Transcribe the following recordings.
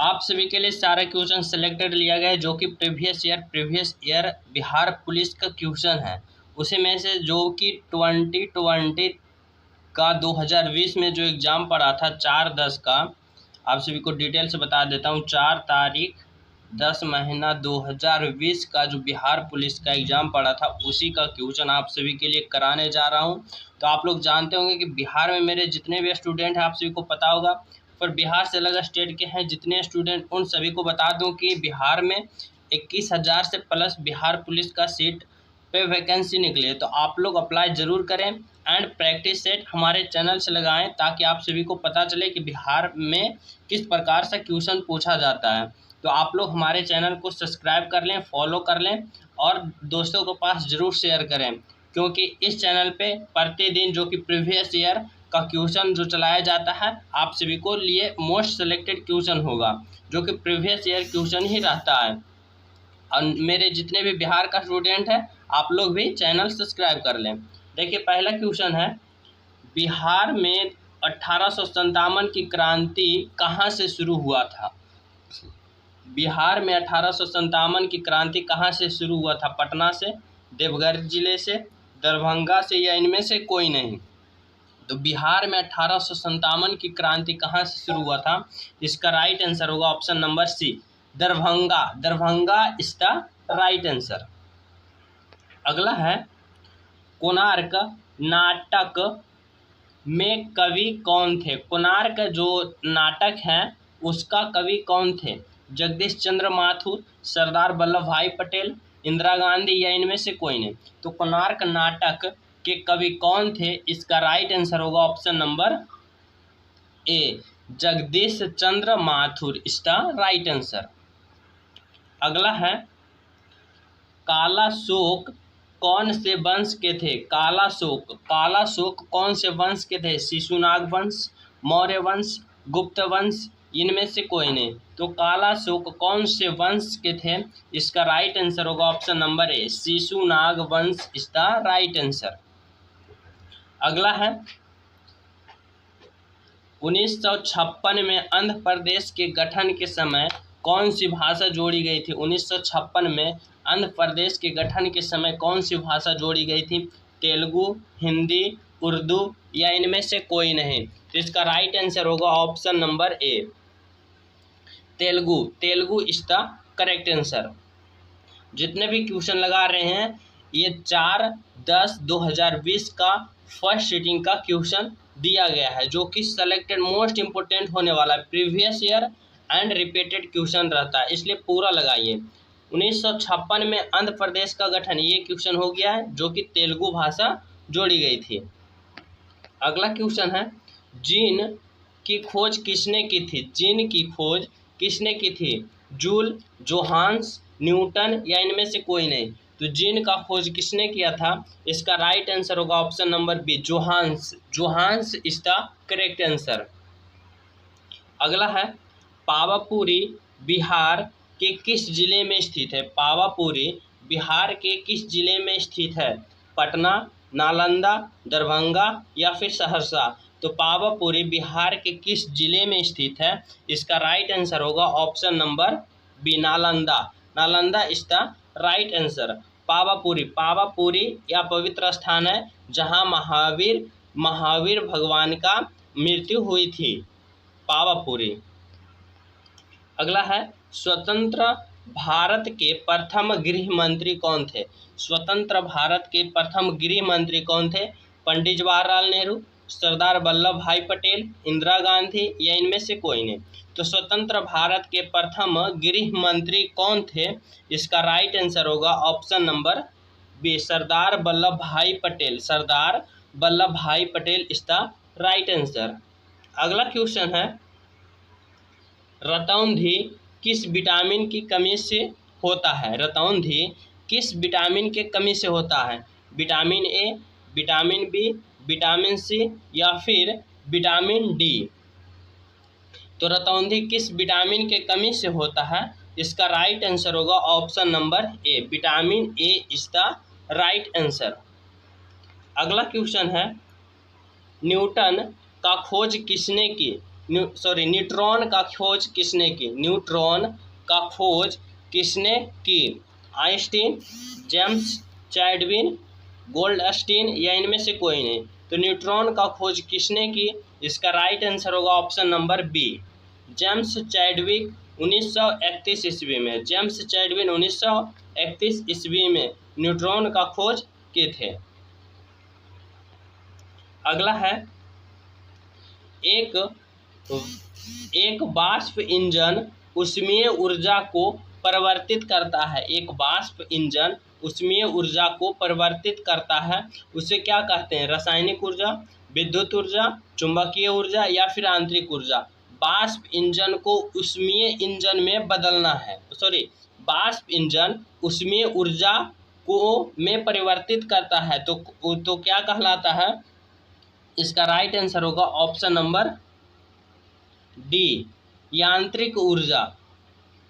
आप सभी के लिए सारा क्वेश्चन सिलेक्टेड लिया गया है जो कि प्रीवियस ईयर बिहार पुलिस का क्वेश्चन है। उसी में से जो कि 2020 का 2020 में जो एग्ज़ाम पड़ा था 4/10 का, आप सभी को डिटेल से बता देता हूँ। 4 तारीख 10 महीना 2020 का जो बिहार पुलिस का एग्ज़ाम पड़ा था उसी का क्वेश्चन आप सभी के लिए कराने जा रहा हूँ। तो आप लोग जानते होंगे कि बिहार में मेरे जितने भी स्टूडेंट हैं आप सभी को पता होगा, पर बिहार से अलग स्टेट के हैं जितने स्टूडेंट, उन सभी को बता दूं कि बिहार में 21,000 से प्लस बिहार पुलिस का सीट पे वैकेंसी निकले। तो आप लोग अप्लाई ज़रूर करें एंड प्रैक्टिस सेट हमारे चैनल से लगाएं ताकि आप सभी को पता चले कि बिहार में किस प्रकार से क्वेश्चन पूछा जाता है। तो आप लोग हमारे चैनल को सब्सक्राइब कर लें, फॉलो कर लें और दोस्तों के पास ज़रूर शेयर करें, क्योंकि इस चैनल पे प्रतिदिन जो कि प्रीवियस ईयर का क्वेश्चन जो चलाया जाता है आप सभी को लिए मोस्ट सेलेक्टेड क्वेश्चन होगा जो कि प्रीवियस ईयर क्वेश्चन ही रहता है। और मेरे जितने भी बिहार का स्टूडेंट है आप लोग भी चैनल सब्सक्राइब कर लें। देखिए पहला क्वेश्चन है, बिहार में 1857 की क्रांति कहाँ से शुरू हुआ था? बिहार में 1857 की क्रांति कहाँ से शुरू हुआ था? पटना से, देवघर जिले से, दरभंगा से या इनमें से कोई नहीं? तो बिहार में 1857 की क्रांति कहाँ से शुरू हुआ था? इसका राइट आंसर होगा option number C, Darbhanga. Darbhanga is the right answer. अगला है, कोणार्क नाटक में कवि कौन थे? कोणार्क जो नाटक है उसका कवि कौन थे? जगदीश चंद्र माथुर, सरदार वल्लभ भाई पटेल, इंदिरा गांधी या इनमें से कोई नहीं? तो कोणार्क नाटक के कवि कौन थे? इसका राइट आंसर होगा option number A, Jagdish Chandra Mathur is the right answer. अगला है, कालाशोक कौन से वंश के थे? कालाशोक कौन से वंश के थे? शिशुनाग वंश, मौर्य वंश, गुप्त वंश, इनमें से कोई नहीं? तो कालाशोक कौन से वंश के थे? इसका राइट आंसर होगा ऑप्शन नंबर ए, शिशुनाग वंश इज द राइट आंसर। अगला है, 1956 में आंध्र प्रदेश के गठन के समय कौन सी भाषा जोड़ी गई थी? 1956 में आंध्र प्रदेश के गठन के समय कौन सी भाषा जोड़ी गई थी? तेलुगु, हिंदी, उर्दू या इनमें से कोई नहीं? तो इसका राइट आंसर होगा option number A, Telugu. Telugu is the correct answer. जितने भी क्वेश्चन लगा रहे हैं ये 4/10/2020 का फर्स्ट सीटिंग का क्वेश्चन दिया गया है जो कि सेलेक्टेड मोस्ट इंपोर्टेंट होने वाला है, previous year and repeated question रहता है, इसलिए पूरा लगाइए। 1956 में आंध्र प्रदेश का गठन, ये क्वेश्चन हो गया है जो कि तेलुगु भाषा जोड़ी गई थी। अगला क्वेश्चन है, जीन की खोज किसने की थी? जीन की खोज किसने की थी? जूल, जोहान्स, न्यूटन या इनमें से कोई नहीं? तो जीन का खोज किसने किया था? इसका राइट आंसर होगा option number B, Johannes. Johannes is the correct answer. अगला है, पावापुरी बिहार के किस जिले में स्थित है? पावापुरी बिहार के किस जिले में स्थित है? पटना, नालंदा, दरभंगा या फिर सहरसा? तो पावापुरी बिहार के किस जिले में स्थित है? इसका राइट आंसर होगा option number B, Nalanda. Nalanda is the right answer. Pawapuri या पवित्र स्थान है जहां महावीर भगवान का मृत्यु हुई थी, पावापुरी। अगला है, स्वतंत्र भारत के प्रथम गृह मंत्री कौन थे? स्वतंत्र भारत के प्रथम गृह मंत्री कौन थे? पंडित जवाहरलाल नेहरू, सरदार वल्लभ भाई पटेल, इंदिरा गांधी या इनमें से कोई नहीं? तो स्वतंत्र भारत के प्रथम गृह मंत्री कौन थे? इसका राइट आंसर होगा option number B, Sardar Vallabh भाई पटेल। सरदार वल्लभ भाई Patel is the right answer. अगला क्वेश्चन है, रतौंधी किस विटामिन की कमी से होता है? रतौंधी किस विटामिन के कमी से होता है? Vitamin A, vitamin B, vitamin C या फिर विटामिन डी? तो रतौंधी किस विटामिन के कमी से होता है? इसका राइट आंसर होगा option number A, vitamin A is the right answer. अगला क्वेश्चन है, न्यूटन का खोज किसने की? न्यूट्रॉन का खोज किसने की? न्यूट्रॉन का खोज किसने की? आइंस्टीन, जेम्स चैडविन, गोल्डस्टीन या इनमें से कोई नहीं। तो न्यूट्रॉन का खोज किसने की? इसका राइट आंसर होगा option number B, James Chadwick 1931 ईस्वी में। जेम्स चैडविन 1931 ईस्वी में न्यूट्रॉन का खोज किए थे। अगला है एक वाष्प इंजन ऊष्मीय ऊर्जा को परिवर्तित करता है। एक वाष्प इंजन ऊष्मीय ऊर्जा को परिवर्तित करता है, उसे क्या कहते हैं? रासायनिक ऊर्जा, विद्युत ऊर्जा, चुंबकीय ऊर्जा या फिर आंतरिक ऊर्जा। वाष्प इंजन को ऊष्मीय इंजन में बदलना है, वाष्प इंजन ऊष्मीय ऊर्जा को में परिवर्तित करता है तो क्या कहलाता है? इसका राइट आंसर होगा ऑप्शन नंबर डी, यांत्रिक ऊर्जा।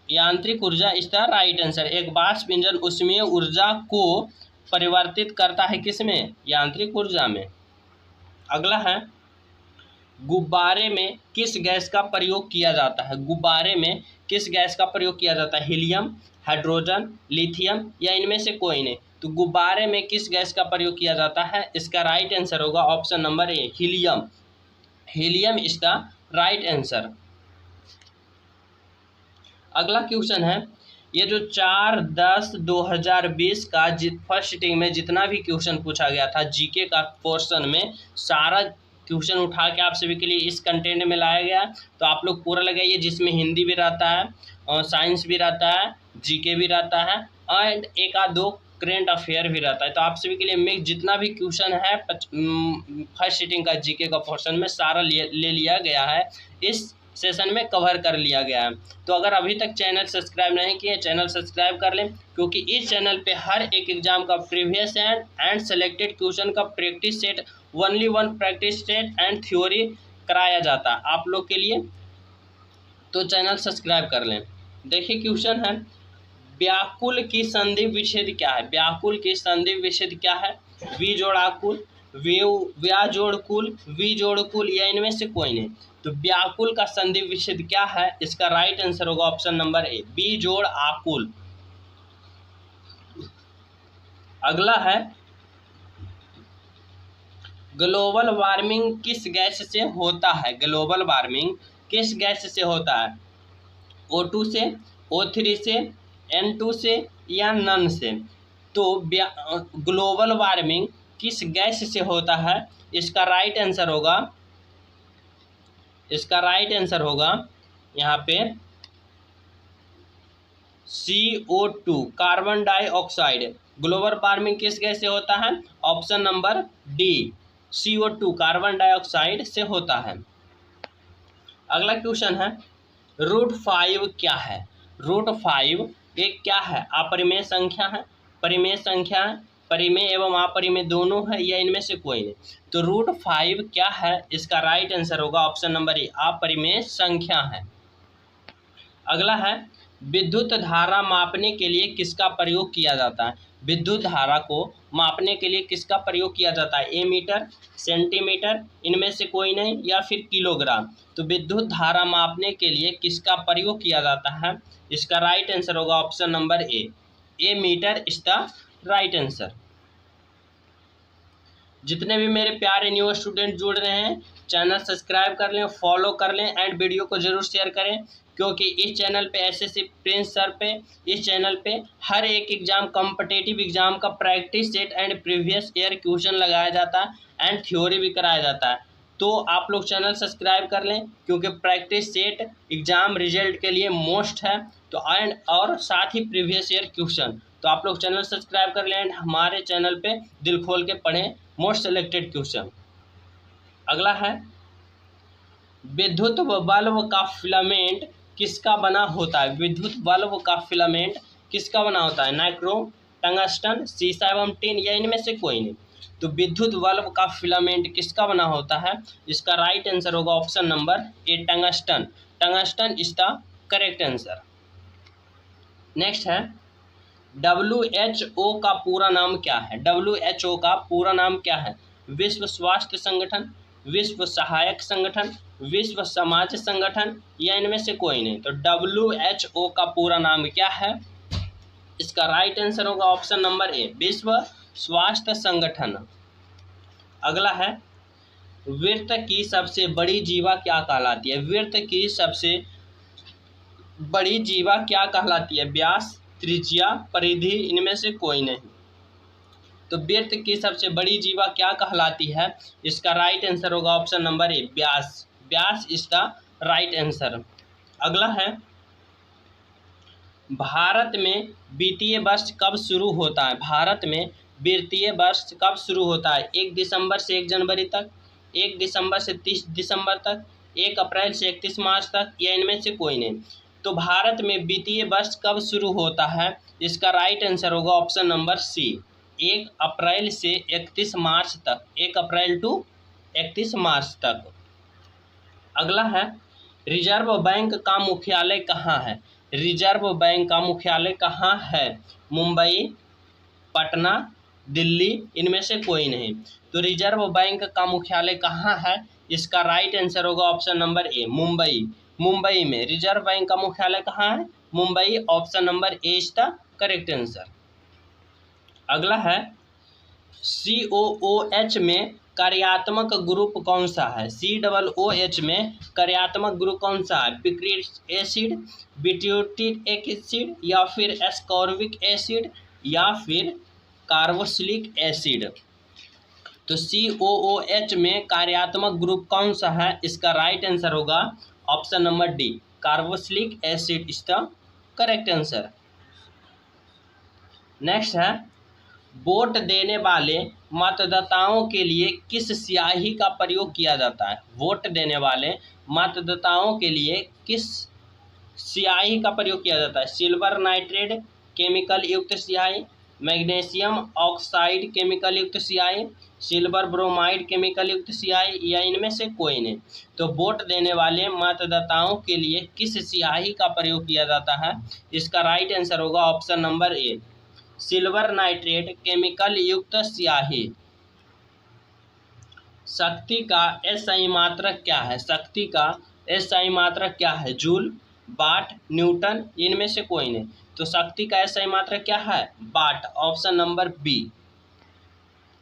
यांत्रिक ऊर्जा इज द राइट आंसर। एक वाष्प इंजन ऊष्मीय ऊर्जा को परिवर्तित करता है किसमें? यांत्रिक ऊर्जा में। अगला है गुब्बारे में किस गैस का प्रयोग किया जाता है? गुब्बारे में किस गैस का प्रयोग किया जाता है? हीलियम, हाइड्रोजन, लिथियम या इनमें से कोई नहीं। तो गुब्बारे में किस गैस का प्रयोग किया जाता है? इसका राइट आंसर होगा option number A, helium. Helium is the right answer. अगला क्वेश्चन है, ये जो 4/10/2020 का फर्स्ट सिटिंग में जितना भी क्वेश्चन पूछा गया था जीके का पोर्शन में, सारा क्वेश्चन उठा के आप सभी के लिए इस कंटेंट में लाया गया। तो आप लोग पूरा लगाइए, जिसमें हिंदी भी रहता है और साइंस भी रहता है, जीके भी रहता है एंड एक आध दो करेंट अफेयर भी रहता है। तो आप सभी के लिए मिक्स जितना भी क्वेश्चन है फर्स्ट सिटिंग का जीके का पोर्शन में सारा ले लिया गया है, इस सेशन में कवर कर लिया गया है। तो अगर अभी तक चैनल सब्सक्राइब नहीं किए, चैनल सब्सक्राइब कर लें, क्योंकि इस चैनल पे हर एक एग्जाम का प्रीवियस एंड सेलेक्टेड क्वेश्चन का practice set, only one practice set and theory कराया जाता है आप लोग के लिए। तो चैनल सब्सक्राइब कर लें। देखिए क्वेश्चन है, व्याकुल की संधि विच्छेद क्या है? व्याकुल की संधि विच्छेद क्या है? वी जोड़ आकुल, व्या जोड़ कुल, वी जोड़ कुल या इनमें से कोई नहीं। तो व्याकुल का संधि विच्छेद क्या है? इसका राइट आंसर होगा ऑप्शन नंबर ए, बी जोड़ आकुल। अगला है, ग्लोबल वार्मिंग किस गैस से होता है? ग्लोबल वार्मिंग किस गैस से होता है? O2 से, O3 से, N2 से या नन से? तो ग्लोबल वार्मिंग किस गैस से होता है? इसका राइट आंसर होगा यहाँ पे CO2, carbon dioxide. Global warming किस गैस से होता है? Option number D, CO2 carbon dioxide से होता है। अगला क्वेश्चन है, √5 क्या है? √5 एक क्या है? अपरिमेय संख्या है, परिमेय संख्या है, परिमेय एवं अपरिमेय दोनों है या इनमें से कोई नहीं। तो √5 क्या है? इसका राइट आंसर होगा ऑप्शन नंबर ए, अपरिमेय संख्या है। अगला है, विद्युत धारा मापने के लिए किसका प्रयोग किया जाता है? विद्युत धारा को मापने के लिए किसका प्रयोग किया जाता है? ए मीटर, सेंटीमीटर, इनमें से कोई नहीं या फिर किलोग्राम। तो विद्युत धारा मापने के लिए किसका प्रयोग किया जाता है? इसका राइट आंसर होगा option number A metre is the right answer. जितने भी मेरे प्यारे न्यू स्टूडेंट जुड़ रहे हैं, चैनल सब्सक्राइब कर लें, फॉलो कर लें एंड वीडियो को जरूर शेयर करें, क्योंकि इस चैनल पे एसएससी प्रिंस सर पे इस चैनल पे हर एक एग्जाम, कॉम्पिटिटिव एग्जाम का practice set and previous year question लगाया जाता है एंड थ्योरी भी कराया जाता है। तो आप लोग चैनल सब्सक्राइब कर लें, क्योंकि प्रैक्टिस सेट एग्जाम रिजल्ट के लिए मोस्ट है, तो एंड और साथ ही प्रीवियस ईयर क्वेश्चन। तो आप लोग चैनल सब्सक्राइब कर लें एंड हमारे चैनल पे दिल खोल के पढ़ें मोस्ट सेलेक्टेड क्वेश्चन। अगला है, विद्युत बल्ब का फिलामेंट किसका बना होता है? विद्युत बल्ब का फिलामेंट किसका बना होता है? नाइक्रोम, टंगस्टन, सीसा एवं टिन या इनमें से कोई नहीं। तो विद्युत बल्ब का फिलामेंट किसका बना होता है? इसका राइट आंसर होगा option number A, tungsten. Tungsten is the correct answer. Next है, WHO का पूरा नाम क्या है? WHO का पूरा नाम क्या है? विश्व स्वास्थ्य संगठन, विश्व सहायक संगठन, विश्व समाज संगठन या इनमें से कोई नहीं। तो WHO का पूरा नाम क्या है? इसका राइट आंसर होगा ऑप्शन नंबर ए, विश्व स्वास्थ्य संगठन। अगला है, वृत्त की सबसे बड़ी जीवा क्या कहलाती है? वृत्त की सबसे बड़ी जीवा क्या कहलाती है? व्यास, त्रिज्या, परिधि, इनमें से कोई नहीं। तो वृत्त की सबसे बड़ी जीवा क्या कहलाती है? इसका राइट आंसर होगा option number A, Vyas. Vyas is the right answer. अगला है, भारत में वित्तीय वर्ष कब शुरू होता है? भारत में वित्तीय वर्ष कब शुरू होता है? 1 दिसंबर से 1 जनवरी तक, 1 दिसंबर से 30 दिसंबर तक, 1 अप्रैल से 31 मार्च तक, या इनमें से कोई नहीं। तो भारत में वित्तीय वर्ष कब शुरू होता है? इसका राइट आंसर होगा ऑप्शन नंबर सी, 1 अप्रैल से 31 मार्च तक, 1 अप्रैल टू 31 मार्च तक। अगला है, रिजर्व बैंक का मुख्यालय कहाँ है? रिजर्व बैंक का मुख्यालय कहाँ है? मुंबई, पटना, दिल्ली, इनमें से कोई नहीं। तो रिजर्व बैंक का मुख्यालय कहाँ है? इसका राइट आंसर होगा ऑप्शन नंबर ए, मुंबई। मुंबई में रिजर्व बैंक का मुख्यालय कहाँ है? Mumbai. Option number A is the correct answer. अगला है, COOH में कार्यात्मक ग्रुप कौन सा है? COOH में कार्यात्मक ग्रुप कौन सा है? पिक्रिक एसिड, ब्यूटिक एसिड, या फिर एस्कॉर्बिक एसिड, या फिर कार्बोक्सिलिक एसिड। तो COOH में कार्यात्मक ग्रुप कौन सा है? इसका राइट आंसर होगा option number D, carboxylic acid is the correct answer. Next है, वोट देने वाले मतदाताओं के लिए किस स्याही का प्रयोग किया जाता है? वोट देने वाले मतदाताओं के लिए किस स्याही का प्रयोग किया जाता है? सिल्वर नाइट्रेट केमिकल युक्त स्याही, मैग्नीशियम ऑक्साइड केमिकल युक्त स्याही, सिल्वर ब्रोमाइड केमिकल युक्त स्याही, या इनमें से कोई नहीं। तो वोट देने वाले मतदाताओं के लिए किस स्याही का प्रयोग किया जाता है? इसका राइट आंसर होगा ऑप्शन नंबर ए, सिल्वर नाइट्रेट केमिकल युक्त स्याही। शक्ति का SI मात्रक क्या है? शक्ति का SI मात्रक क्या है? जूल, वाट, न्यूटन, इनमें से कोई नहीं। तो शक्ति का SI मात्रक क्या है? वाट। Option number B.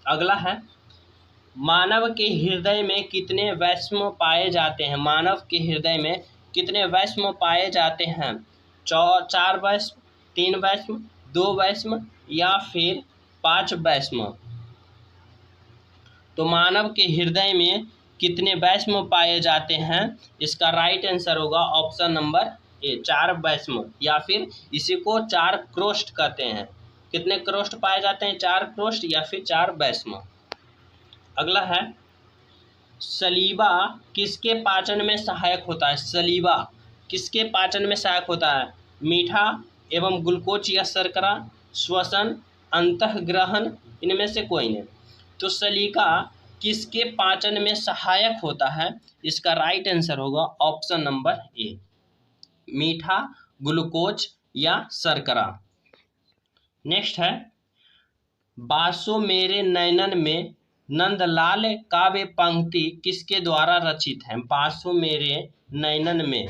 अगला है, मानव के हृदय में कितने वैष्णव पाए जाते हैं? मानव के हृदय में कितने वैष्णव पाए जाते हैं? 4 वैष्णव, 3 वैष्णव, 2 वैष्णव, या फिर 5 वैष्णव। तो मानव के हृदय में कितने वैष्णव पाए जाते हैं? इसका राइट आंसर होगा ऑप्शन नंबर ए, 4 वैष्णव, या फिर इसी को 4 क्रोस्ट कहते हैं। कितने क्रोस्ट पाए जाते हैं? 4 क्रोस्ट या फिर 4 वैष्णव। अगला है, सलीबा किसके पाचन में सहायक होता है? सलीबा किसके पाचन में सहायक होता है? मीठा एवं ग्लूकोज या शर्करा, श्वसन, अंतःग्रहण, इनमें से कोई नहीं। तो सलीका किसके पाचन में सहायक होता है? इसका राइट आंसर होगा ऑप्शन नंबर ए, मीठा, ग्लूकोज या शर्करा। नेक्स्ट है, बासो मेरे नैनन में नंदलाल काव्य पंक्ति किसके द्वारा रचित है? बासो मेरे नैनन में,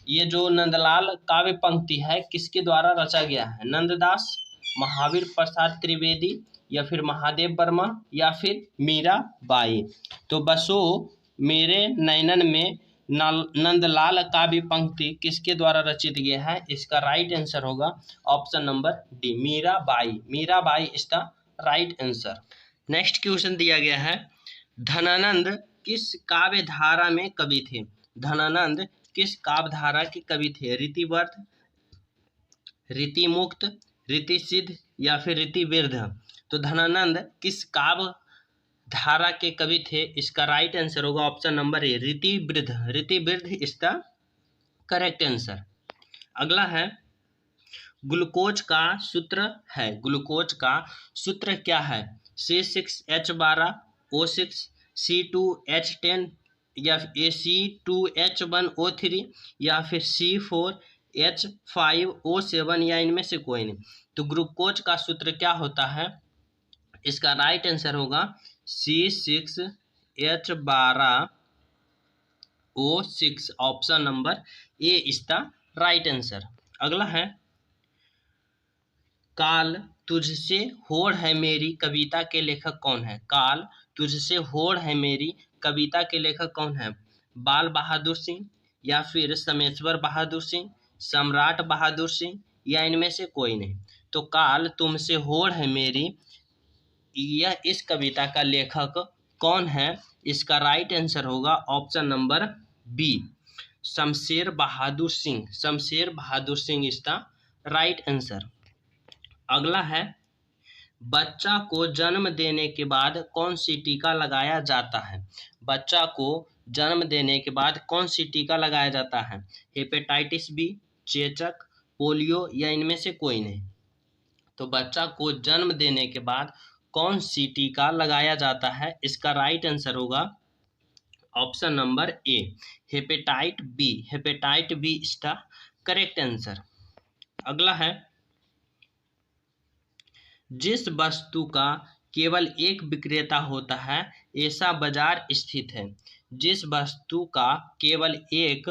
ये जो नंदलाल काव्य पंक्ति है किसके द्वारा रचा गया है? नंददास, महावीर प्रसाद त्रिवेदी, या फिर महादेव वर्मा, या फिर मीराबाई। तो बसो मेरे नैनन में नंदलाल काव्य पंक्ति किसके द्वारा रचित गया है? इसका राइट आंसर होगा option number D, Mirabai. Mirabai is the right answer. Next question दिया गया है, धनानंद किस काव्य धारा में कवि थे? धनानंद किस काव्य धारा के कवि थे? रीतिवर्ध, रीतिमुक्त, रीतिसिद्ध, या फिर रीतिवृद्ध। तो धनानंद किस काव्य धारा के कवि थे? इसका राइट आंसर होगा ऑप्शन नंबर ए, रीतिवृद्ध। रीतिवृद्ध इज द करेक्ट आंसर। अगला है, ग्लूकोज का सूत्र है। ग्लूकोज का सूत्र क्या है? C6H12, O6, C2H10, या C2H1O3, या फिर C4H5O7, या इनमें से कोई नहीं। तो ग्लूकोज का सूत्र क्या होता है? इसका राइट आंसर होगा C6H12 O6 option number A is the right answer. अगला है काल तुझसे होड़ है मेरी कविता के लेखक कौन है? काल तुझसे होड़ है मेरी कविता के लेखक कौन है? बाल बहादुर सिंह या फिर समेश्वर बहादुर सिंह, सम्राट बहादुर सिंह या इनमें से कोई नहीं। तो काल तुमसे होड़ है मेरी यह इस कविता का लेखक कौन है? इसका राइट आंसर होगा option number B, Shamsher Bahadur Singh. Shamsher Bahadur Singh is the right answer. अगला है बच्चा को जन्म देने के बाद कौन सी टीका लगाया जाता है? बच्चा को जन्म देने के बाद कौन सी टीका लगाया जाता है? हेपेटाइटिस बी, चेचक, पोलियो या इनमें से कोई नहीं। तो बच्चा को जन्म देने के बाद कौन सी टीका लगाया जाता है? इसका राइट आंसर होगा option number A, hepatitis B. Hepatitis B is the correct answer. अगला है जिस वस्तु का केवल एक विक्रेता होता है ऐसा बाजार स्थित है। जिस वस्तु का केवल एक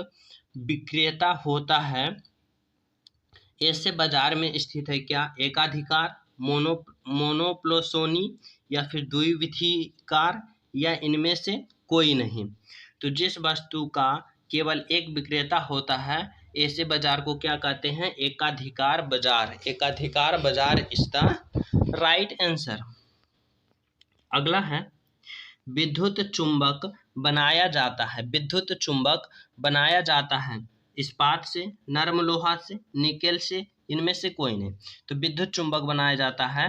विक्रेता होता है ऐसे बाजार में स्थित है क्या? एकाधिकार, मोनोप्लोसोनी या फिर द्विविधिकार या इनमें से कोई नहीं। तो जिस वस्तु का केवल एक विक्रेता होता है ऐसे बाजार को क्या कहते हैं? एकाधिकार बाजार। एकाधिकार बाजार इज द राइट आंसर। अगला है विद्युत चुंबक बनाया जाता है। विद्युत चुंबक बनाया जाता है इस्पात से, नरम लोहा से, निकेल से, इनमें से कोई नहीं। तो विद्युत चुंबक बनाया जाता है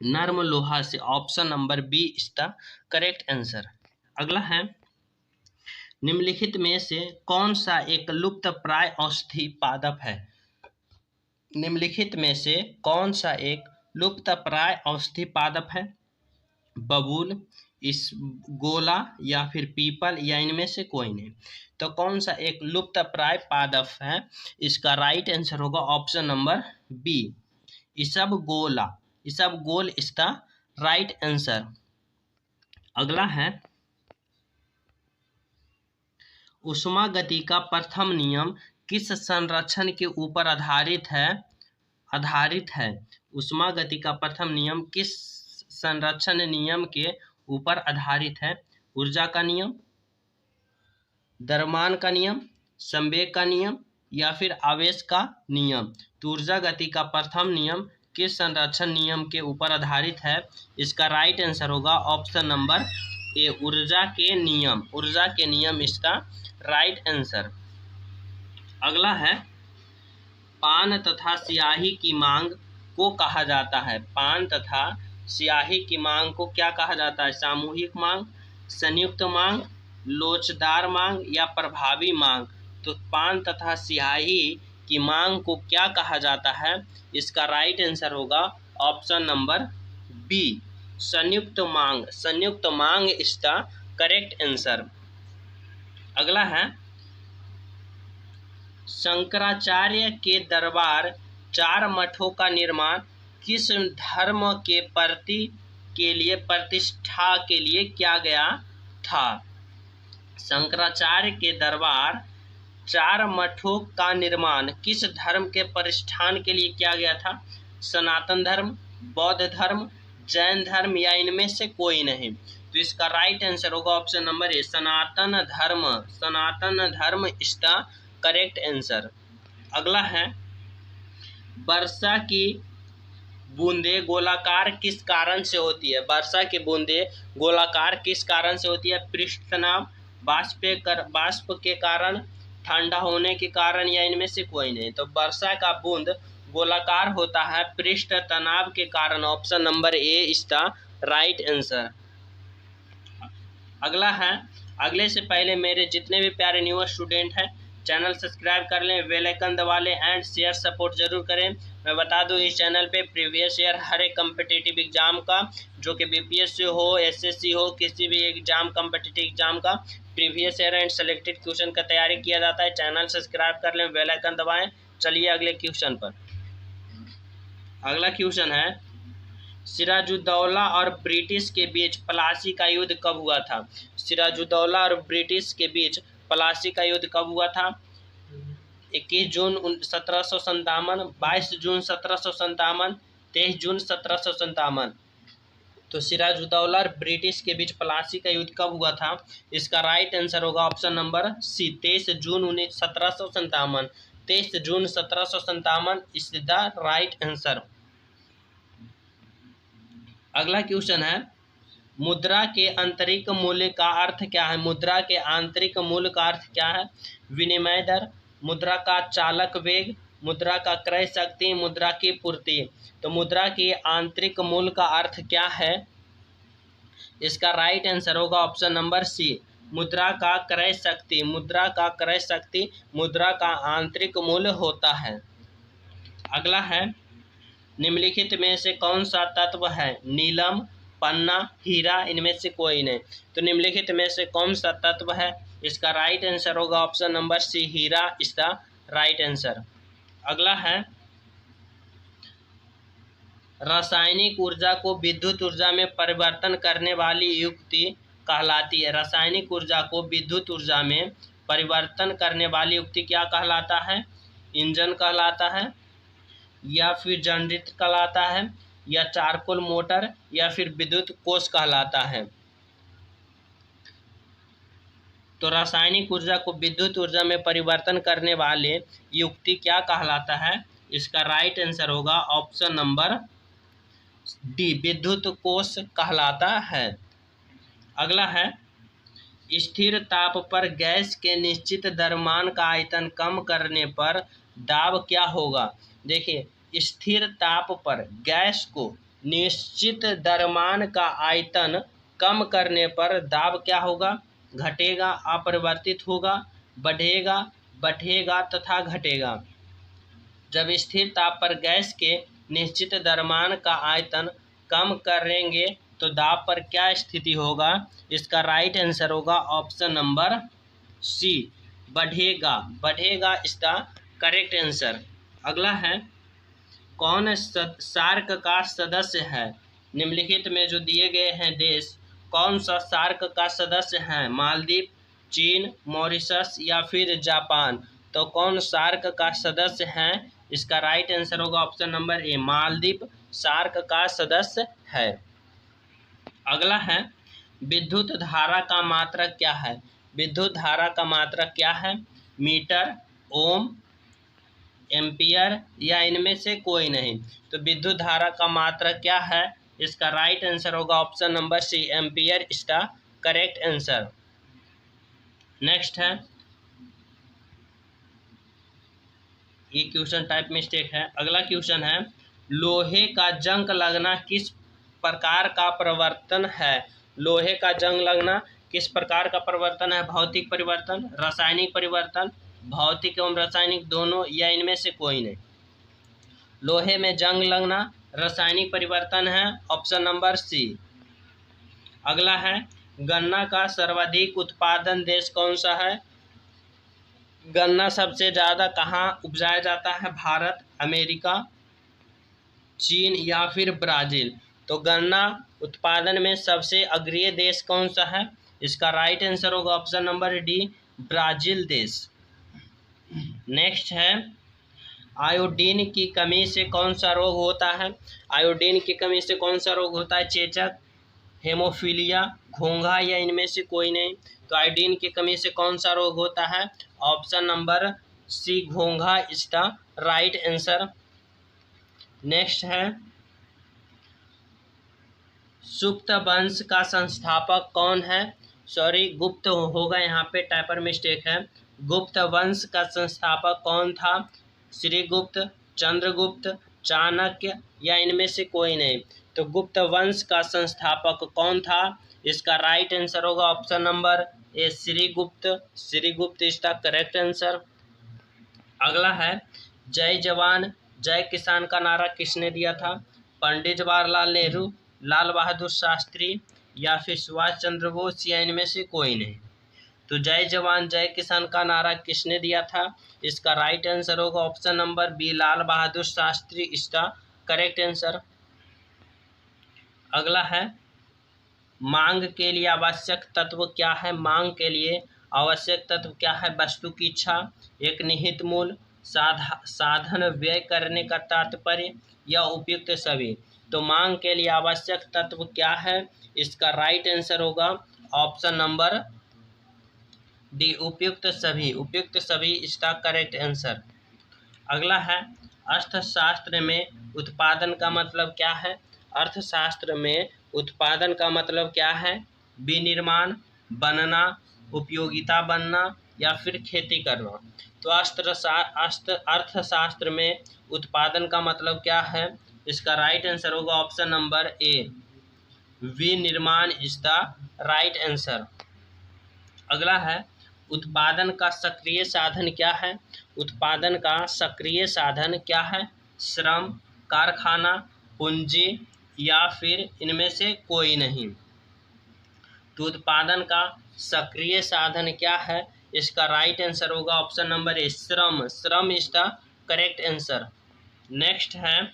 नरम लोहा से। Option number B is the correct answer. अगला है निम्नलिखित में से कौन सा एक लुप्त प्राय औषधि पादप है? निम्नलिखित में से कौन सा एक लुप्त प्राय औषधि पादप है? बबूल, इस गोला या फिर पीपल या इनमें से कोई नहीं। तो कौन सा एक लुप्त प्राय पादप है? इसका राइट आंसर होगा ऑप्शन नंबर बी, इसबगोला। इसबगोल इज द राइट आंसर। अगला है ऊष्मा गति का प्रथम नियम किस संरक्षण के ऊपर आधारित है? ऊष्मा गति का प्रथम नियम किस संरक्षण नियम के ऊपर आधारित है? ऊर्जा का नियम, द्रव्यमान का नियम, संवेग का नियम या फिर आवेश का नियम। तो ऊर्जा गति का प्रथम नियम किस संरक्षण नियम के ऊपर आधारित है? इसका राइट आंसर होगा ऑप्शन नंबर ए, ऊर्जा के नियम। ऊर्जा के नियम इसका राइट आंसर। अगला है पान तथा स्याही की मांग को कहा जाता है। पान तथा स्याही की मांग को क्या कहा जाता है? सामूहिक मांग, संयुक्त मांग, लोचदार मांग या प्रभावी मांग। तो पान तथा स्याही की मांग को क्या कहा जाता है? इसका राइट आंसर होगा ऑप्शन नंबर बी, संयुक्त मांग। संयुक्त मांग इज द करेक्ट आंसर। अगला है शंकराचार्य के दरबार 4 मठों का निर्माण किस धर्म के प्रति के लिए प्रतिष्ठा के लिए किया गया था? शंकराचार्य के दरबार 4 मठों का निर्माण किस धर्म के प्रतिष्ठान के लिए किया गया था? सनातन धर्म, बौद्ध धर्म, जैन धर्म या इनमें से कोई नहीं। तो इसका राइट आंसर होगा ऑप्शन नंबर ए, सनातन धर्म। सनातन धर्म इज द करेक्ट आंसर। अगला है वर्षा की बूंदे गोलाकार किस कारण से होती है? वर्षा की बूंदे गोलाकार किस कारण से होती है? पृष्ठ तनाव, बाष्प के कारण, ठंडा होने के कारण या इनमें से कोई नहीं। तो वर्षा का बूंद गोलाकार होता है पृष्ठ तनाव के कारण। Option number A is the right answer. अगला है अगले से पहले मेरे जितने भी प्यारे न्यू स्टूडेंट हैं चैनल सब्सक्राइब कर लें, बेल आइकन दबा लें एंड शेयर सपोर्ट जरूर करें। मैं बता दूं इस चैनल पे प्रीवियस ईयर हर एक कम्पिटिटिव एग्जाम का, जो कि बीपीएससी हो, एसएससी हो, किसी भी एग्जाम कम्पिटिटिव एग्जाम का previous year and selected question का तैयारी किया जाता है। चैनल सब्सक्राइब कर लें, बेल आइकन दबाएं। चलिए अगले क्वेश्चन पर। अगला क्वेश्चन है सिराजुद्दौला और ब्रिटिश के बीच प्लासी का युद्ध कब हुआ था? सिराजुद्दौला और ब्रिटिश के बीच प्लासी का युद्ध कब हुआ था? 21 जून 1757, 22 जून 1757, 23 जून 1757। तो सिराजुद्दौला और ब्रिटिश के बीच प्लासी का युद्ध कब हुआ था? इसका राइट आंसर होगा option number C, 23 June 1757। 23 June 1757 is the right answer. अगला क्वेश्चन है, मुद्रा के आंतरिक मूल्य का अर्थ क्या है? मुद्रा के आंतरिक मूल्य का अर्थ क्या है? विनिमय दर, मुद्रा का चालक वेग, मुद्रा का क्रय शक्ति, मुद्रा की पूर्ति। तो मुद्रा के आंतरिक मूल्य का अर्थ क्या है? इसका राइट आंसर होगा ऑप्शन नंबर सी, मुद्रा का क्रय शक्ति। मुद्रा का क्रय शक्ति मुद्रा का आंतरिक मूल्य होता है। अगला है, निम्नलिखित में से कौन सा तत्व है? नीलम, पन्ना, हीरा, इनमें से कोई नहीं। तो निम्नलिखित में से कौन सा तत्व है? इसका राइट आंसर होगा option number C, heera is the right answer. अगला है, रासायनिक ऊर्जा को विद्युत ऊर्जा में परिवर्तन करने वाली युक्ति कहलाती है। रासायनिक ऊर्जा को विद्युत ऊर्जा में परिवर्तन करने वाली युक्ति क्या कहलाता है? इंजन कहलाता है, या फिर जनरेटर कहलाता है, या चारकोल मोटर, या फिर विद्युत कोष कहलाता है। तो रासायनिक ऊर्जा को विद्युत ऊर्जा में परिवर्तन करने वाले युक्ति क्या कहलाता है? इसका राइट आंसर होगा ऑप्शन नंबर डी, विद्युत कोष कहलाता है। अगला है, स्थिर ताप पर गैस के निश्चित द्रव्यमान का आयतन कम करने पर दाब क्या होगा? देखिए, स्थिर ताप पर गैस को निश्चित द्रव्यमान का आयतन कम करने पर दाब क्या होगा? घटेगा, अपरिवर्तित होगा, बढ़ेगा, बढ़ेगा तथा घटेगा। जब स्थिर ताप पर गैस के निश्चित द्रव्यमान का आयतन कम करेंगे तो दाब पर क्या स्थिति होगा? इसका राइट आंसर होगा ऑप्शन नंबर सी, बढ़ेगा। बढ़ेगा इज द करेक्ट आंसर। अगला है, कौन सार्क का सदस्य है? निम्नलिखित में जो दिए गए हैं देश, कौन सा सार्क का सदस्य है? मालदीव, चीन, मॉरिशस या फिर जापान। तो कौन सार्क का सदस्य है? इसका राइट आंसर होगा option number A, Maldives SAARC का सदस्य है। अगला है, विद्युत धारा का मात्रक क्या है? विद्युत धारा का मात्रक क्या है? मीटर, ओम, एम्पियर, या इनमें से कोई नहीं। तो विद्युत धारा का मात्रक क्या है? इसका राइट आंसर होगा option number C, ampere is the correct answer. Next है, ये क्वेश्चन टाइप मिस्टेक है। अगला क्वेश्चन है, लोहे का जंग लगना किस प्रकार का परिवर्तन है? लोहे का जंग लगना किस प्रकार का परिवर्तन है? भौतिक परिवर्तन, रासायनिक परिवर्तन, भौतिक एवं रासायनिक दोनों, या इनमें से कोई नहीं। लोहे में जंग लगना रासायनिक परिवर्तन है, ऑप्शन नंबर सी। अगला है, गन्ना का सर्वाधिक उत्पादन देश कौन सा है? गन्ना सबसे ज़्यादा कहाँ उपजाया जाता है? भारत, अमेरिका, चीन या फिर ब्राज़ील। तो गन्ना उत्पादन में सबसे अग्रणी देश कौन सा है? इसका राइट आंसर होगा ऑप्शन नंबर डी, ब्राज़ील देश। नेक्स्ट है, आयोडीन की कमी से कौन सा रोग होता है? आयोडीन की कमी से कौन सा रोग होता है? चेचक, हेमोफीलिया, घोंघा, या इनमें से कोई नहीं। तो आयोडीन की कमी से कौन सा रोग होता है? ऑप्शन नंबर सी, घोंघा is the right answer. Next है, सुक्त वंश का संस्थापक कौन है? सॉरी, गुप्त होगा, यहाँ पे टाइपर मिस्टेक है। गुप्त वंश का संस्थापक कौन था? श्रीगुप्त, चंद्रगुप्त, चाणक्य, या इनमें से कोई नहीं। तो गुप्त वंश का संस्थापक कौन था? इसका राइट आंसर होगा option number A, Srigupta. Srigupta is the correct answer. अगला है, जय जवान जय किसान का नारा किसने दिया था? पंडित जवाहरलाल नेहरू, लाल बहादुर शास्त्री, या फिर सुभाष चंद्र बोस, या इनमें से कोई नहीं। तो जय जवान जय किसान का नारा किसने दिया था? इसका राइट आंसर होगा option number B, Lal Bahadur Shastri is the correct answer. अगला है, मांग के लिए आवश्यक तत्व क्या है? मांग के लिए आवश्यक तत्व क्या है? वस्तु की इच्छा, एक निहित मूल, साधन व्यय करने का तात्पर्य या उपयुक्त सभी। तो मांग के लिए आवश्यक तत्व क्या है? इसका राइट आंसर होगा ऑप्शन नंबर डी, उपयुक्त सभी। उपयुक्त सभी इसका करेक्ट आंसर। अगला है, अर्थशास्त्र में उत्पादन का मतलब क्या है? अर्थशास्त्र में उत्पादन का मतलब क्या है? विनिर्माण, बनना, उपयोगिता बनना या फिर खेती करना। तो अर्थशास्त्र में उत्पादन का मतलब क्या है? इसका राइट आंसर होगा ऑप्शन नंबर ए, विनिर्माण इज द राइट आंसर। अगला है, उत्पादन का सक्रिय साधन क्या है? उत्पादन का सक्रिय साधन क्या है? श्रम, कारखाना, पूंजी या फिर इनमें से कोई नहीं। तो उत्पादन का सक्रिय साधन क्या है? इसका राइट आंसर होगा ऑप्शन नंबर ए, श्रम। श्रम is the correct answer. Next है,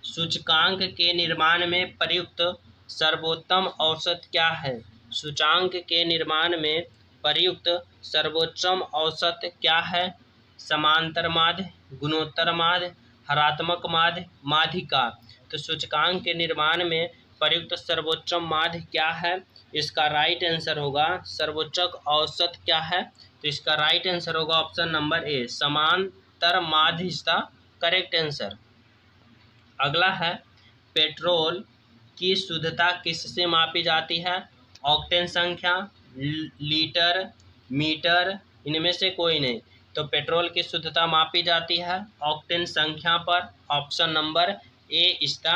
सूचकांक के निर्माण में प्रयुक्त सर्वोत्तम औसत क्या है? सूचकांक के निर्माण में प्रयुक्त सर्वोत्तम औसत क्या है? समांतर माध्य, गुणोत्तर माध्य, हरात्मक माध्य, माध्यिका। तो सूचकांक के निर्माण में प्रयुक्त सर्वोच्चम माध्य क्या है? इसका राइट आंसर होगा सर्वोच्चक औसत क्या है? तो इसका राइट आंसर होगा ऑप्शन नंबर ए, समांतर माध्य इज द करेक्ट आंसर। अगला है, पेट्रोल की शुद्धता किससे मापी जाती है? ऑक्टेन संख्या, लीटर, मीटर, इनमें से कोई नहीं। तो पेट्रोल की शुद्धता मापी जाती है ऑक्टेन संख्या पर। Option number A is the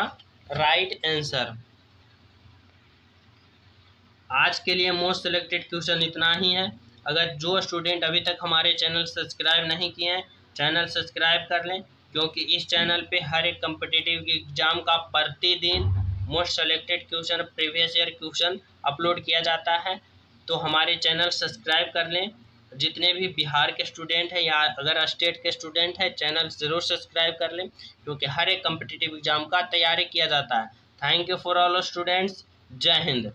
right answer. आज के लिए मोस्ट सिलेक्टेड क्वेश्चन इतना ही है। अगर जो स्टूडेंट अभी तक हमारे चैनल सब्सक्राइब नहीं किए हैं, चैनल सब्सक्राइब कर लें, क्योंकि इस चैनल पे हर एक कम्पिटिटिव एग्जाम का प्रतिदिन most selected question, previous year question upload किया जाता है। तो हमारे चैनल सब्सक्राइब कर लें। जितने भी बिहार के स्टूडेंट हैं या अगर स्टेट के स्टूडेंट हैं, चैनल ज़रूर सब्सक्राइब कर लें, क्योंकि हर एक कम्पिटिटिव एग्जाम का तैयारी किया जाता है। Thank you for all students. जय हिंद।